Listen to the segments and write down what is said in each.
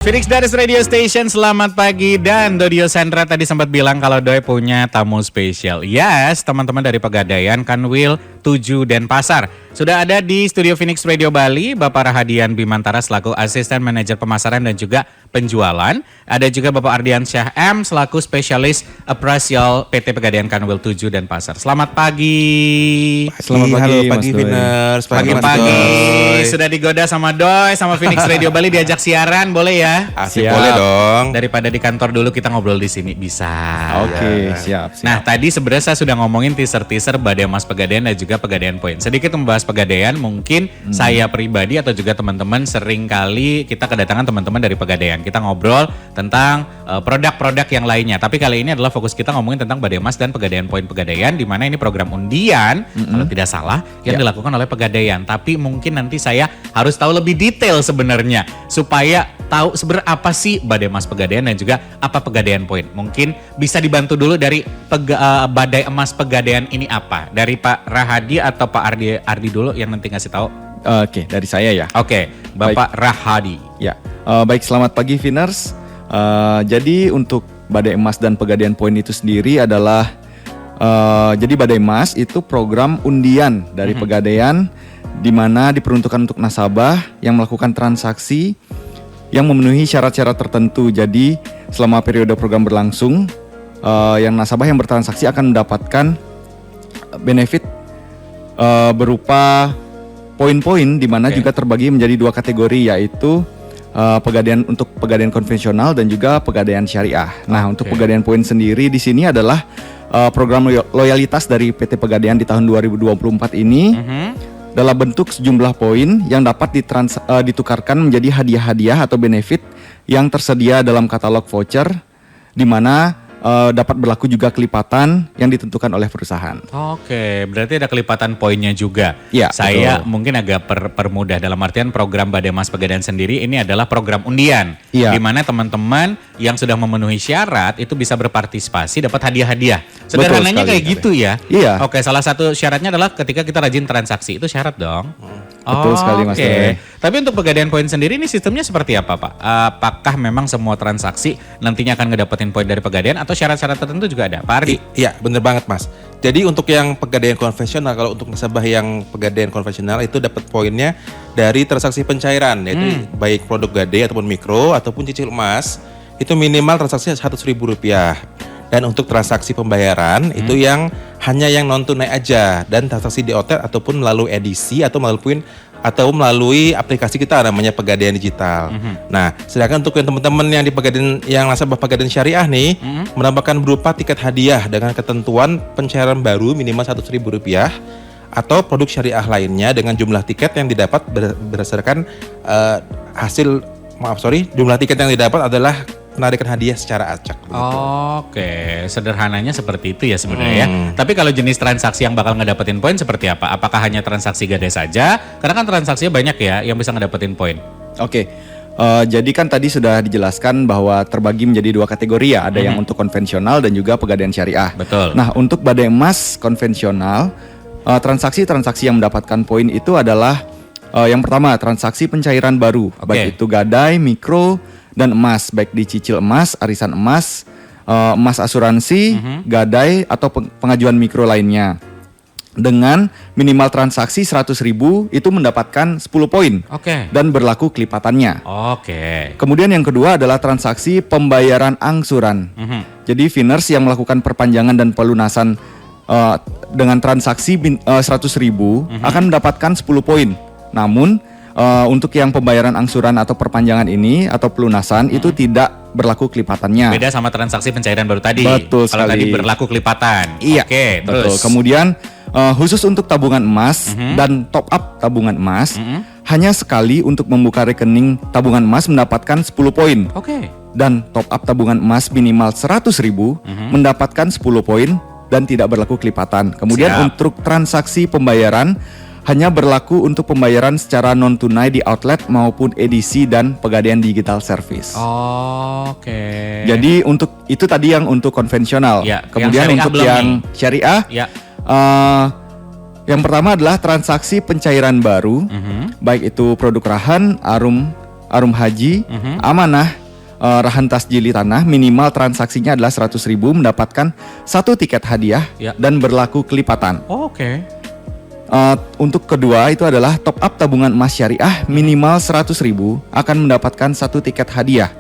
Phoenix Daris Radio Station, selamat pagi. Dan Dodio Sandra tadi sempat bilang kalau Doi punya tamu spesial. Yes, teman-teman dari Pegadaian, Kanwil, 7 Denpasar. Sudah ada di studio Phoenix Radio Bali, Bapak Rahadian Bimantara selaku Asisten Manajer Pemasaran dan juga Penjualan. Ada juga Bapak Ardian Syah M selaku Spesialis Appraisal PT Pegadaian Kanwil 7 Denpasar. Selamat pagi. Selamat pagi, Viners. Pagi-pagi. Sudah digoda sama Doi, sama Phoenix Radio Bali diajak siaran, boleh ya? Asik, boleh dong. Daripada di kantor dulu kita ngobrol di sini bisa. Oke, siap. Nah, tadi sebenarnya saya sudah ngomongin teaser-teaser Badai Mas Pegadaian dan juga Pegadaian Point. Sedikit membahas Pegadaian, mungkin saya pribadi atau juga teman-teman sering kali kita kedatangan teman-teman dari Pegadaian. Kita ngobrol tentang produk-produk yang lainnya. Tapi kali ini adalah fokus kita ngomongin tentang Badai Mas dan Pegadaian Point Pegadaian, di mana ini program undian, kalau tidak salah, yang dilakukan oleh Pegadaian. Tapi mungkin nanti saya harus tahu lebih detail sebenarnya supaya tahu sebenarnya apa sih Badai Emas Pegadaian dan juga apa Pegadaian Point. Mungkin bisa dibantu dulu dari Badai Emas Pegadaian ini apa? Dari Pak Rahadi atau Pak Ardi dulu yang nanti ngasih tahu. Oke, dari saya ya. Oke, Bapak Rahadi. Ya, baik, selamat pagi Viners. Jadi untuk Badai Emas dan Pegadaian Point itu sendiri adalah jadi Badai Emas itu program undian dari Pegadaian di mana diperuntukkan untuk nasabah yang melakukan transaksi yang memenuhi syarat-syarat tertentu. Jadi selama periode program berlangsung, yang nasabah yang bertransaksi akan mendapatkan benefit berupa poin-poin, di mana juga terbagi menjadi dua kategori, yaitu Pegadaian untuk Pegadaian konvensional dan juga Pegadaian syariah. Nah, untuk Pegadaian Point sendiri di sini adalah program loyalitas dari PT Pegadaian di tahun 2024 ini. Dalam bentuk sejumlah poin yang dapat ditukarkan menjadi hadiah-hadiah atau benefit yang tersedia dalam katalog voucher, di mana dapat berlaku juga kelipatan yang ditentukan oleh perusahaan. Oke, berarti ada kelipatan poinnya juga. Ya, saya betul. mungkin agak permudah dalam artian program Badai Mas Pegadaian sendiri ini adalah program undian. Iya. Di mana teman-teman yang sudah memenuhi syarat itu bisa berpartisipasi dapat hadiah-hadiah. Sederhananya kayak gitu ya. Iya. Oke, salah satu syaratnya adalah ketika kita rajin transaksi, itu syarat dong. Betul sekali, Mas Doi. Tapi untuk Pegadaian Point sendiri ini sistemnya seperti apa, Pak? Apakah memang semua transaksi nantinya akan ngedapetin poin dari Pegadaian atau syarat-syarat tertentu juga ada? Pak Ardi? Iya, bener banget Mas. Jadi untuk yang Pegadaian konvensional, kalau untuk nasabah yang Pegadaian konvensional itu dapat poinnya dari transaksi pencairan, yaitu baik produk gade ataupun mikro ataupun cicil emas, itu minimal transaksi Rp100.000. Dan untuk transaksi pembayaran itu yang hanya yang non tunai aja, dan transaksi di outlet ataupun melalui edisi atau melalui aplikasi kita namanya Pegadaian Digital. Nah, sedangkan untuk yang teman-teman yang di Pegadaian, yang nasabah Pegadaian Syariah nih, mendapatkan berupa tiket hadiah dengan ketentuan pencairan baru minimal Rp100.000 atau produk syariah lainnya dengan jumlah tiket yang didapat berdasarkan jumlah tiket yang didapat adalah penarikan hadiah secara acak. Oke, sederhananya seperti itu ya sebenarnya ya. Tapi kalau jenis transaksi yang bakal ngedapetin poin seperti apa? Apakah hanya transaksi gade saja? Karena kan transaksinya banyak ya yang bisa ngedapetin poin. Oke, jadi kan tadi sudah dijelaskan bahwa terbagi menjadi dua kategori ya. Ada yang untuk konvensional dan juga Pegadaian syariah. Betul. Nah, untuk Badai Emas konvensional, transaksi-transaksi yang mendapatkan poin itu adalah yang pertama, transaksi pencairan baru, baik itu gadai, mikro, dan emas, baik di cicil emas, arisan emas, emas asuransi, gadai, atau pengajuan mikro lainnya. Dengan minimal transaksi Rp100.000 itu mendapatkan 10 poin. Dan berlaku kelipatannya. Kemudian yang kedua adalah transaksi pembayaran angsuran. Jadi Viners yang melakukan perpanjangan dan pelunasan dengan transaksi Rp100.000 akan mendapatkan 10 poin. Namun untuk yang pembayaran angsuran atau perpanjangan ini atau pelunasan itu tidak berlaku kelipatannya. Beda sama transaksi pencairan baru tadi. Betul sekali. Kalau tadi berlaku kelipatan. Iya. Terus. Betul. Kemudian khusus untuk tabungan emas dan top up tabungan emas, hanya sekali untuk membuka rekening tabungan emas mendapatkan 10 poin. Dan top up tabungan emas minimal Rp100.000 mendapatkan 10 poin dan tidak berlaku kelipatan. Kemudian untuk transaksi pembayaran hanya berlaku untuk pembayaran secara non tunai di outlet maupun edisi dan Pegadaian Digital Service. Jadi untuk itu tadi yang untuk konvensional. Kemudian untuk yang syariah, yang pertama adalah transaksi pencairan baru, baik itu produk Rahan, Arum, Arum Haji, Amanah, Rahan Tasjili Tanah, minimal transaksinya adalah 100.000 mendapatkan 1 tiket hadiah dan berlaku kelipatan. Oke. Untuk kedua itu adalah top up tabungan emas syariah minimal 100.000 akan mendapatkan 1 tiket hadiah,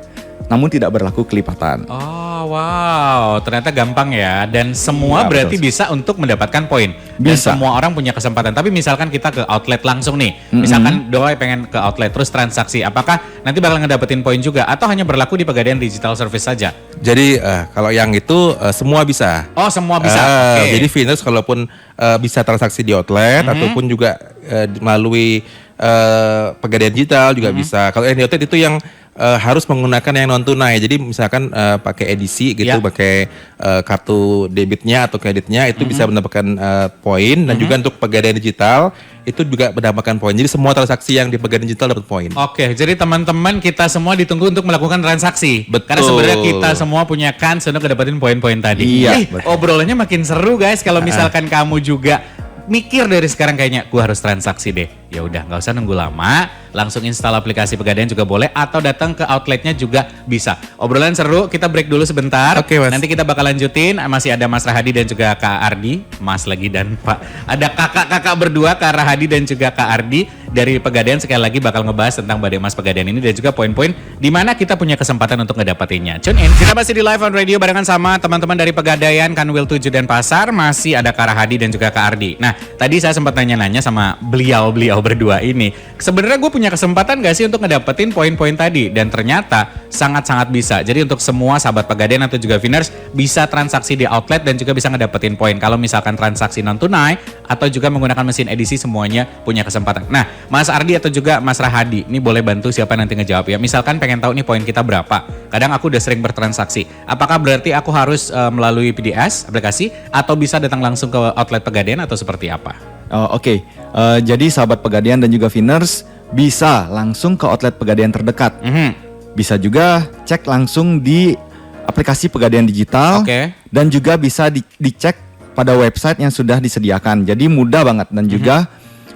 namun tidak berlaku kelipatan. Oh wow, ternyata gampang ya. Dan semua berarti bisa untuk mendapatkan poin. Dan Bisa. semua orang punya kesempatan. Tapi misalkan kita ke outlet langsung nih. Misalkan Doi pengen ke outlet terus transaksi. Apakah nanti bakal ngedapetin poin juga? Atau hanya berlaku di Pegadaian Digital Service saja? Jadi kalau yang itu semua bisa. Oh semua bisa? Jadi Venus kalaupun bisa transaksi di outlet ataupun juga melalui Pegadaian Digital juga bisa. Kalau yang di outlet itu yang harus menggunakan yang non tunai. Jadi misalkan pakai edisi gitu, pakai kartu debitnya atau kreditnya itu bisa mendapatkan poin. Dan juga untuk Pegadaian Digital itu juga mendapatkan poin. Jadi semua transaksi yang di Pegadaian Digital dapat poin. Oke, jadi teman-teman kita semua ditunggu untuk melakukan transaksi. Betul. Karena sebenarnya kita semua punya kans untuk ngedapetin poin-poin tadi. Iya, Obrolannya makin seru guys kalau misalkan kamu juga mikir dari sekarang kayaknya gue harus transaksi deh. Ya udah, nggak usah nunggu lama, langsung install aplikasi Pegadaian juga boleh atau datang ke outletnya juga bisa. Obrolan seru, kita break dulu sebentar. Oke, Mas. Nanti kita bakal lanjutin. Masih ada Mas Rahadi dan juga Kak Ardi, Mas lagi dan Pak. Ada kakak-kakak berdua, Kak Rahadi dan juga Kak Ardi dari Pegadaian sekali lagi bakal ngebahas tentang Badai Emas Pegadaian ini dan juga poin-poin di mana kita punya kesempatan untuk ngedapetinnya. Tune in. Kita masih di live on radio barengan sama teman-teman dari Pegadaian, Kanwil 7 dan Pasar. Masih ada Kak Rahadi dan juga Kak Ardi. Nah, tadi saya sempat nanya-nanya sama beliau berdua ini. Sebenarnya gue punya kesempatan gak sih untuk ngedapetin poin-poin tadi? Dan ternyata sangat-sangat bisa. Jadi untuk semua sahabat Pegadaian atau juga Viners bisa transaksi di outlet dan juga bisa ngedapetin poin. Kalau misalkan transaksi non tunai atau juga menggunakan mesin edisi semuanya punya kesempatan. Nah, Mas Ardi atau juga Mas Rahadi, ini boleh bantu siapa nanti ngejawab ya. Misalkan pengen tahu nih poin kita berapa. Kadang aku udah sering bertransaksi. Apakah berarti aku harus melalui PDS aplikasi atau bisa datang langsung ke outlet Pegadaian atau seperti apa? Oke. Jadi sahabat Pegadaian dan juga Viners bisa langsung ke outlet Pegadaian terdekat. Bisa juga cek langsung di aplikasi Pegadaian Digital. Dan juga bisa dicek pada website yang sudah disediakan. Jadi mudah banget dan juga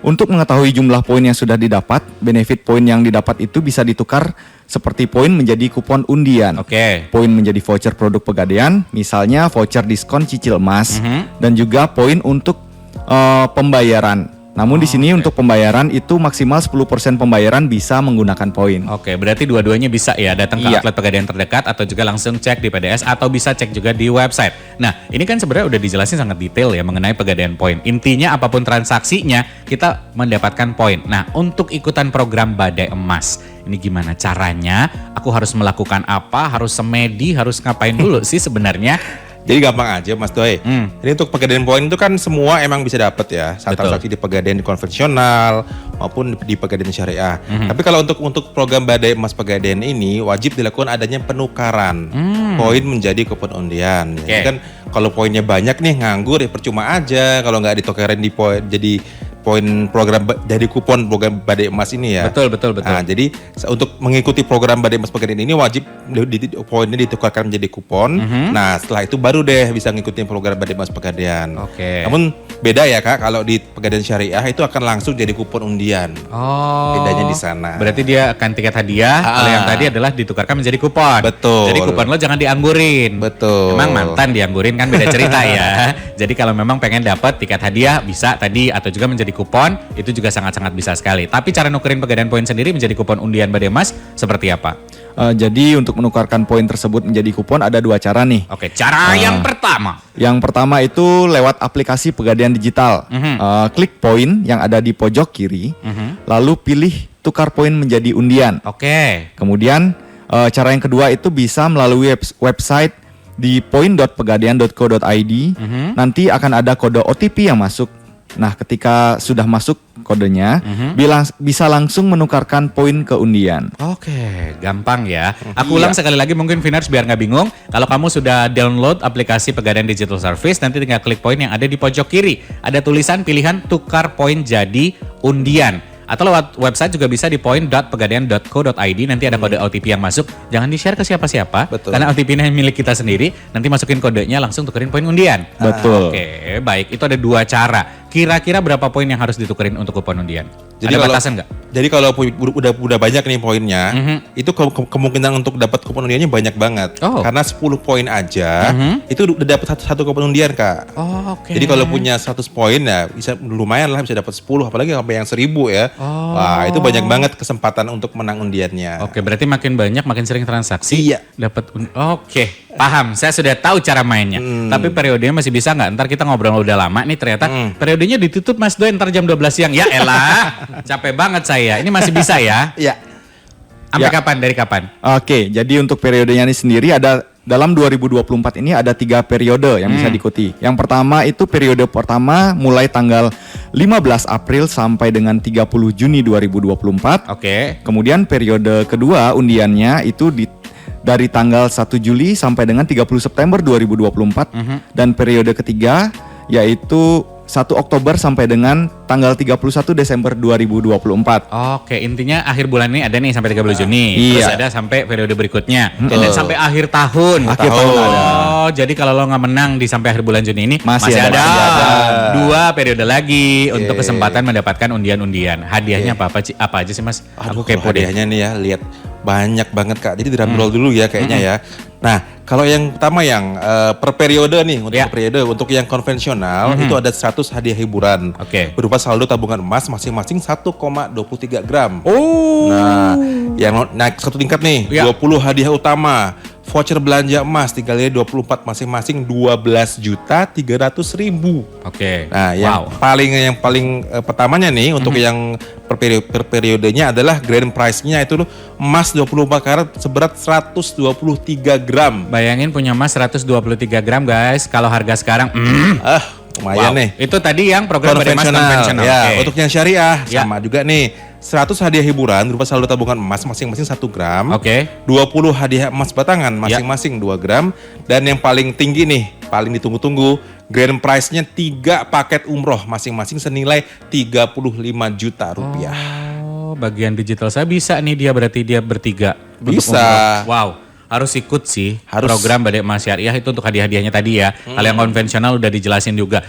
untuk mengetahui jumlah poin yang sudah didapat, benefit poin yang didapat itu bisa ditukar seperti poin menjadi kupon undian. Poin menjadi voucher produk Pegadaian, misalnya voucher diskon cicil emas dan juga poin untuk pembayaran. Namun di sini untuk pembayaran itu maksimal 10% pembayaran bisa menggunakan poin. Berarti dua-duanya bisa ya, datang ke outlet Pegadaian terdekat atau juga langsung cek di PDS atau bisa cek juga di website. Nah, ini kan sebenarnya udah dijelasin sangat detail ya mengenai Pegadaian poin. Intinya apapun transaksinya kita mendapatkan poin. Nah, untuk ikutan program Badai Emas, ini gimana caranya? Aku harus melakukan apa? Harus semedi? Harus ngapain dulu sih sebenarnya? Jadi gampang aja Mas Doi. Jadi untuk Pegadaian poin itu kan semua emang bisa dapat ya. Saat transaksi di Pegadaian konvensional maupun di Pegadaian syariah. Tapi kalau untuk program Badai Emas Pegadaian ini wajib dilakukan adanya penukaran poin menjadi kupon undian. Jadi kan kalau poinnya banyak nih nganggur ya percuma aja kalau nggak ditukarin di poin jadi poin program dari kupon program Badai Emas ini ya. Betul. Nah, jadi untuk mengikuti program Badai Emas Pegadaian ini wajib poinnya ditukarkan menjadi kupon. Nah, setelah itu baru deh bisa ngikutin program Badai Emas Pegadaian. Namun beda ya Kak, kalau di Pegadaian Syariah itu akan langsung jadi kupon undian. Bedanya di sana. Berarti dia akan tiket hadiah, kalau yang tadi adalah ditukarkan menjadi kupon. Betul. Jadi kupon lo jangan dianggurin. Betul. Emang mantan dianggurin kan beda cerita ya. Jadi kalau memang pengen dapat tiket hadiah bisa tadi atau juga menjadi kupon itu juga sangat-sangat bisa sekali. Tapi cara nukerin Pegadaian poin sendiri menjadi kupon undian Badai Emas seperti apa? Jadi untuk menukarkan poin tersebut menjadi kupon ada 2 cara nih. Cara yang pertama. Yang pertama itu lewat aplikasi Pegadaian Digital. Klik poin yang ada di pojok kiri, lalu pilih tukar poin menjadi undian. Kemudian cara yang kedua itu bisa melalui website di poin.pegadaian.co.id. Nanti akan ada kode OTP yang masuk. Nah, ketika sudah masuk kodenya, bisa langsung menukarkan poin ke undian. Gampang ya. Aku ulang sekali lagi mungkin Viners biar nggak bingung. Kalau kamu sudah download aplikasi Pegadaian Digital Service, nanti tinggal klik poin yang ada di pojok kiri. Ada tulisan pilihan tukar poin jadi undian. Atau lewat website juga bisa di poin.pegadaian.co.id. Nanti ada kode OTP yang masuk. Jangan di-share ke siapa-siapa. Karena OTP-nya milik kita sendiri. Nanti masukin kodenya langsung tukerin poin undian. Betul. Baik. Itu ada 2 cara. kira-kira berapa poin yang harus ditukerin untuk kupon undian? Jadi Ada kalau- batasan nggak? Jadi kalau udah banyak nih poinnya, itu kemungkinan untuk dapat kupon undiannya banyak banget. Oh. Karena 10 poin aja, itu udah dapat satu kupon undian, Kak. Oh, oke. Jadi kalau punya 100 poin ya bisa lumayan lah, bisa dapat 10, apalagi sampai yang 1000 ya. Wah, itu banyak banget kesempatan untuk menang undiannya. Oke, berarti makin banyak, makin sering transaksi, Iya. dapat Oke, paham. Saya sudah tahu cara mainnya. Tapi periodenya masih bisa nggak? Ntar kita ngobrol udah lama nih ternyata periodenya ditutup Mas Doi ntar jam 12 siang. Ya elah, capek banget saya. Ini masih bisa ya? Iya. Sampai Ya. kapan? Dari kapan? Oke, jadi untuk periodenya ini sendiri ada dalam 2024 ini ada 3 periode yang bisa diikuti. Yang pertama itu periode pertama mulai tanggal 15 April sampai dengan 30 Juni 2024. Oke. Kemudian periode kedua undiannya itu dari tanggal 1 Juli sampai dengan 30 September 2024. Dan periode ketiga yaitu 1 Oktober sampai dengan tanggal 31 Desember 2024. Oke, intinya akhir bulan ini ada nih sampai 30 Juni. Iya. Terus ada sampai periode berikutnya. Dan sampai akhir tahun. Akhir tahun ada. Oh, jadi kalau lo nggak menang di sampai akhir bulan Juni ini Masih ada. 2 periode lagi untuk kesempatan mendapatkan undian-undian. Hadiahnya apa aja sih Mas? Aku kepo deh. Hadiahnya nih ya, lihat banyak banget, Kak. Jadi dirambol dulu ya kayaknya ya. Nah, kalau yang pertama yang per periode nih, untuk Ya. periode, untuk yang konvensional itu ada 100 hadiah hiburan. Oke. Berupa saldo tabungan emas masing-masing 1,23 gram. Oh. Nah, yang naik satu tingkat nih, Ya. 20 hadiah utama. Voucher belanja emas 3 kali 24 masing-masing 12.300.000. Oke. Nah, yang paling pertamanya nih untuk yang per periodenya adalah grand prize-nya itu emas 24 karat seberat 123 gram. Bayangin punya emas 123 gram guys. Kalau harga sekarang Lumayan nih. Itu tadi yang program Badai Mas konvensional. Ya, Oke. untuk yang syariah Ya. sama juga nih. 100 hadiah hiburan berupa saldo tabungan emas masing-masing 1 gram. Oke. 20 hadiah emas batangan masing-masing 2 gram. Dan yang paling tinggi nih, paling ditunggu-tunggu, grand prize-nya 3 paket umroh masing-masing senilai 35 juta rupiah. Oh, bagian digital saya bisa nih dia berarti dia bertiga. untuk Bisa. umroh. Wow. Harus ikut sih Harus. program Badai Emas Syariah itu untuk hadiah-hadiahnya tadi ya. Kalau yang konvensional udah dijelasin juga.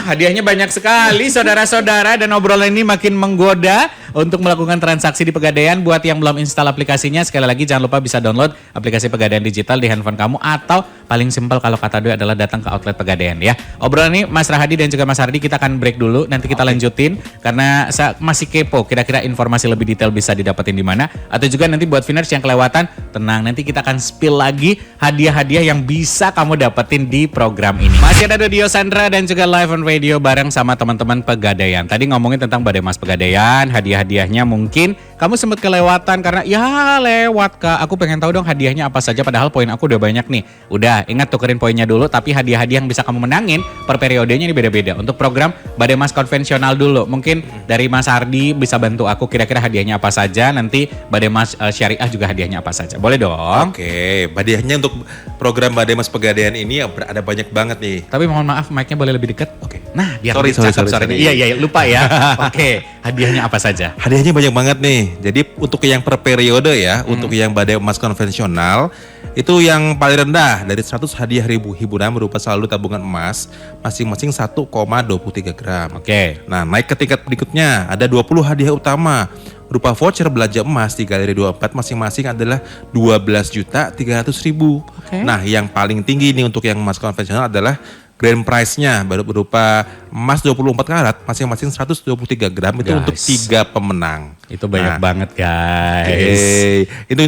Hadiahnya banyak sekali saudara-saudara dan obrolan ini makin menggoda untuk melakukan transaksi di Pegadaian. Buat yang belum install aplikasinya, sekali lagi jangan lupa bisa download aplikasi Pegadaian Digital di handphone kamu atau paling simpel kalau kata Doi adalah datang ke outlet Pegadaian ya. Obrolan ini Mas Rahadi dan juga Mas Hardi kita akan break dulu, nanti kita lanjutin karena saya masih kepo kira-kira informasi lebih detail bisa didapetin di mana atau juga nanti buat Viners yang kelewatan, tenang nanti kita akan spill lagi hadiah-hadiah yang bisa kamu dapetin di program ini. Masih ada Dio Sandra dan juga live on radio bareng sama teman-teman Pegadaian. Tadi ngomongin tentang Badai Mas Pegadaian, hadiah-hadiahnya mungkin kamu sempat kelewatan karena ya lewat Kak. Aku pengen tahu dong hadiahnya apa saja padahal poin aku udah banyak nih. Udah, ingat tukerin poinnya dulu tapi hadiah-hadiah yang bisa kamu menangin per periodenya ini beda-beda. Untuk program Badai Mas konvensional dulu, mungkin dari Mas Ardi bisa bantu aku kira-kira hadiahnya apa saja. Nanti Badai Mas Syariah juga hadiahnya apa saja. Boleh dong? Oke, hadiahnya untuk program Badai Mas Pegadaian ini ada banyak banget nih. Tapi mohon maaf mic-nya boleh lebih dekat. Oke. Nah, biar Sorry, lebih cakep sorry. suaranya. Iya, lupa ya. Oke, hadiahnya apa saja? Hadiahnya banyak banget nih. Jadi untuk yang per periode ya, untuk yang Badai Emas konvensional itu yang paling rendah dari 100 hadiah hiburan berupa saldo tabungan emas masing-masing 1,23 gram. Oke. Nah, naik ke tingkat berikutnya ada 20 hadiah utama berupa voucher belanja emas di Galeri 24 masing-masing adalah 12.300.000. Oke. Nah, yang paling tinggi nih untuk yang emas konvensional adalah grand prize-nya berupa emas 24 karat masing-masing 123 gram itu Guys. untuk 3 pemenang. Itu banyak Nah, banget guys. Itu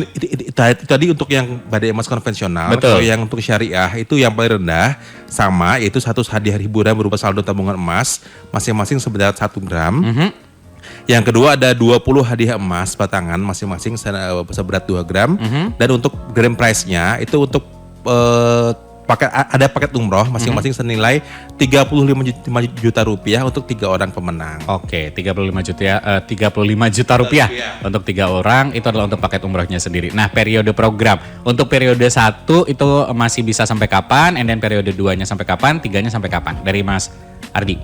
tadi untuk yang Badai Emas konvensional. Betul. Kalau yang untuk syariah itu yang paling rendah sama yaitu 100 hadiah hiburan berupa saldo tabungan emas masing-masing seberat 1 gram. Yang kedua ada 20 hadiah emas batangan masing-masing seberat 2 gram. Dan untuk grand prize-nya itu untuk ada paket umroh masing-masing senilai 35 juta rupiah untuk 3 orang pemenang. Oke, 35 juta rupiah untuk 3 orang itu adalah untuk paket umrohnya sendiri. Nah, periode program untuk periode 1 itu masih bisa sampai kapan? And then periode 2-nya sampai kapan? 3-nya sampai kapan? Dari Mas Ardi.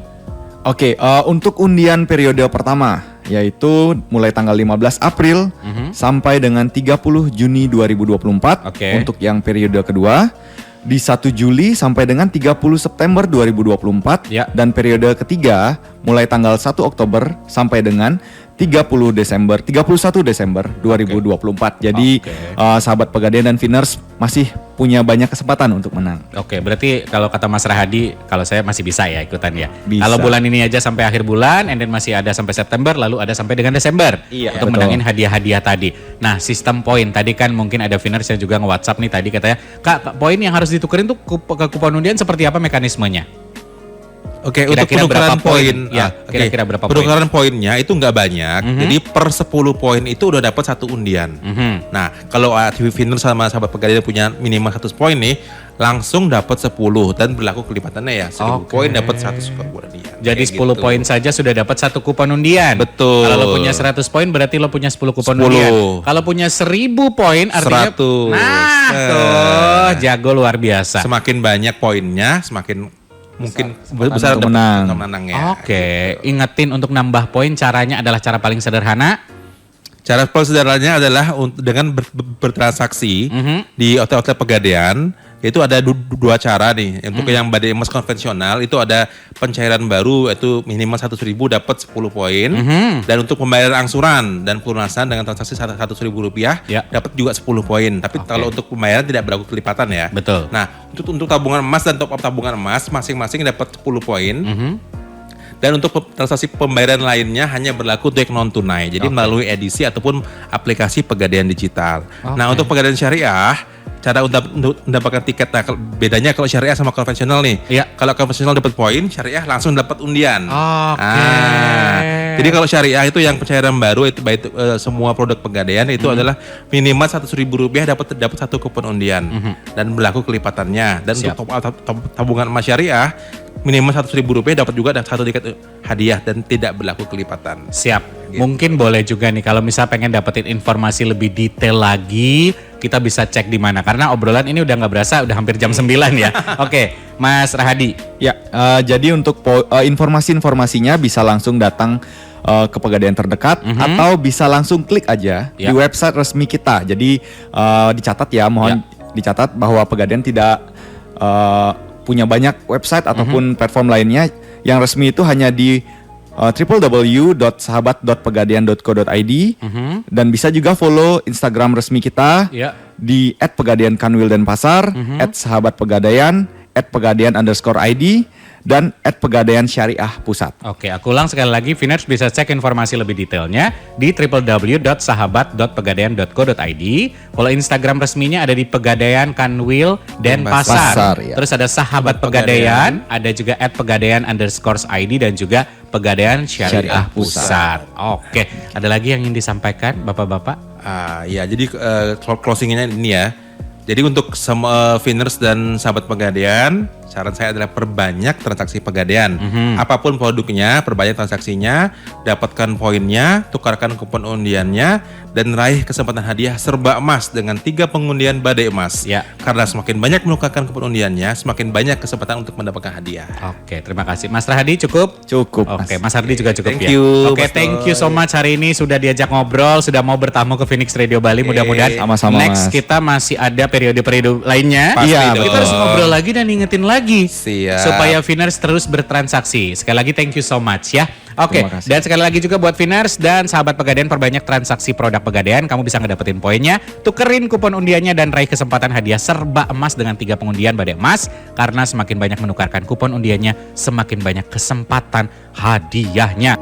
Oke, untuk undian periode pertama yaitu mulai tanggal 15 April sampai dengan 30 Juni 2024. Oke. Untuk yang periode kedua di 1 Juli sampai dengan 30 September 2024 Ya. dan periode ketiga mulai tanggal 1 Oktober sampai dengan 31 Desember 2024. Jadi sahabat Pegadaian dan Winners masih punya banyak kesempatan untuk menang. Oke, berarti kalau kata Mas Rahadi, kalau saya masih bisa ya ikutan ya. Bisa. Kalau bulan ini aja sampai akhir bulan, and then masih ada sampai September, lalu ada sampai dengan Desember. Iya, untuk betul. menangin hadiah-hadiah tadi. Nah, sistem poin tadi kan mungkin ada Winners yang juga nge-WhatsApp nih tadi katanya, Kak, poin yang harus ditukerin tuh ke kupon undian seperti apa mekanismenya? Oke, Kira-kira untuk penukaran berapa poin? poin, Ya, kira-kira berapa poin? penukaran poinnya itu nggak banyak. Jadi per 10 poin itu udah dapat 1 undian. Nah, kalau Winner sama sahabat Pegadaian punya minimal 100 poin nih, langsung dapat 10 dan berlaku kelipatannya ya. 1000 poin dapat 100 kupon undian. Jadi Kayak 10 gitu. poin saja sudah dapat 1 kupon undian. Betul. Kalau lo punya 100 poin berarti lo punya 10 kupon 10. undian. Kalau punya 1000 poin artinya 100. Nah, tuh jago luar biasa. Semakin banyak poinnya, semakin mungkin besar untuk dapat menang. untuk menang ya. Oke, ingetin untuk nambah poin caranya adalah cara paling sederhana. Cara paling sederhananya adalah dengan bertransaksi di hotel-hotel Pegadaian. Itu ada dua cara nih. Untuk yang badai emas konvensional itu ada pencairan baru itu minimal 100.000 dapat 10 poin. Dan untuk pembayaran angsuran dan pelunasan dengan transaksi 100.000 rupiah Ya. dapat juga 10 poin. Tapi kalau untuk pembayaran tidak berlaku kelipatan ya. Betul. Nah, untuk tabungan emas dan top up tabungan emas masing-masing dapat 10 poin. Dan untuk transaksi pembayaran lainnya hanya berlaku untuk non tunai. Jadi melalui edisi ataupun aplikasi Pegadaian Digital. Nah, untuk Pegadaian Syariah, cara untuk mendapatkan tiket, nah bedanya kalau syariah sama konvensional nih. Iya. Kalau konvensional dapat poin, syariah langsung dapat undian. Oke. Jadi kalau syariah itu yang pencairan baru itu baik semua produk Pegadaian itu adalah minimal 100.000 rupiah dapat 1 kupon undian dan berlaku kelipatannya. Dan Siap. untuk tabungan emas syariah minimal 100.000 rupiah dapat juga 1 tiket hadiah dan tidak berlaku kelipatan. Siap. Mungkin boleh juga nih kalau misal pengen dapetin informasi lebih detail lagi, kita bisa cek di mana. Karena obrolan ini udah nggak berasa, udah hampir jam 9 ya. Oke, Mas Rahadi. Ya, jadi untuk informasi-informasinya bisa langsung datang ke Pegadaian terdekat atau bisa langsung klik aja Ya. di website resmi kita. Jadi dicatat ya, mohon dicatat bahwa Pegadaian tidak punya banyak website ataupun platform lainnya. Yang resmi itu hanya di www.sahabat.pegadaian.co.id dan bisa juga follow Instagram resmi kita Ya. di @pegadaian_kanwil_denpasar, @sahabat_pegadaian, @pegadaian_id dan @pegadaian syariah pusat. Oke, aku ulang sekali lagi, Winners bisa cek informasi lebih detailnya di www.sahabat.pegadaian.co.id. Kalau Instagram resminya ada di Pegadaian Kanwil Denpasar. Pasar, ya. Terus ada Sahabat Pegadaian, ada juga @pegadaian_id dan juga Pegadaian Syariah Syariah Pusat. Oke, ada lagi yang ingin disampaikan Bapak-bapak? Ya, jadi closingnya ini ya. Jadi untuk semua Winners dan sahabat Pegadaian, saran saya adalah perbanyak transaksi Pegadaian. Apapun produknya, perbanyak transaksinya, dapatkan poinnya, tukarkan kupon undiannya, dan raih kesempatan hadiah serba emas dengan 3 pengundian badai emas. Ya. Karena semakin banyak menukarkan kupon undiannya, semakin banyak kesempatan untuk mendapatkan hadiah. Oke, terima kasih. Mas Rahadi cukup? Cukup, Mas. Oke, Mas Hardi juga cukup Thank ya. you, Oke, Mas thank you Toy. so much hari ini sudah diajak ngobrol, sudah mau bertamu ke Phoenix Radio Bali. Mudah-mudahan Sama-sama, next Mas. kita masih ada periode-periode lainnya. Pasti Iya, dong. Kita harus ngobrol lagi dan ingetin lagi. Siap. Supaya Winners terus bertransaksi. Sekali lagi thank you so much ya. Oke, Terima kasih. dan sekali lagi juga buat Winners dan sahabat Pegadaian, perbanyak transaksi produk Pegadaian. Kamu bisa ngedapetin poinnya, tukerin kupon undiannya dan raih kesempatan hadiah serba emas dengan 3 pengundian badai emas. Karena semakin banyak menukarkan kupon undiannya, semakin banyak kesempatan hadiahnya.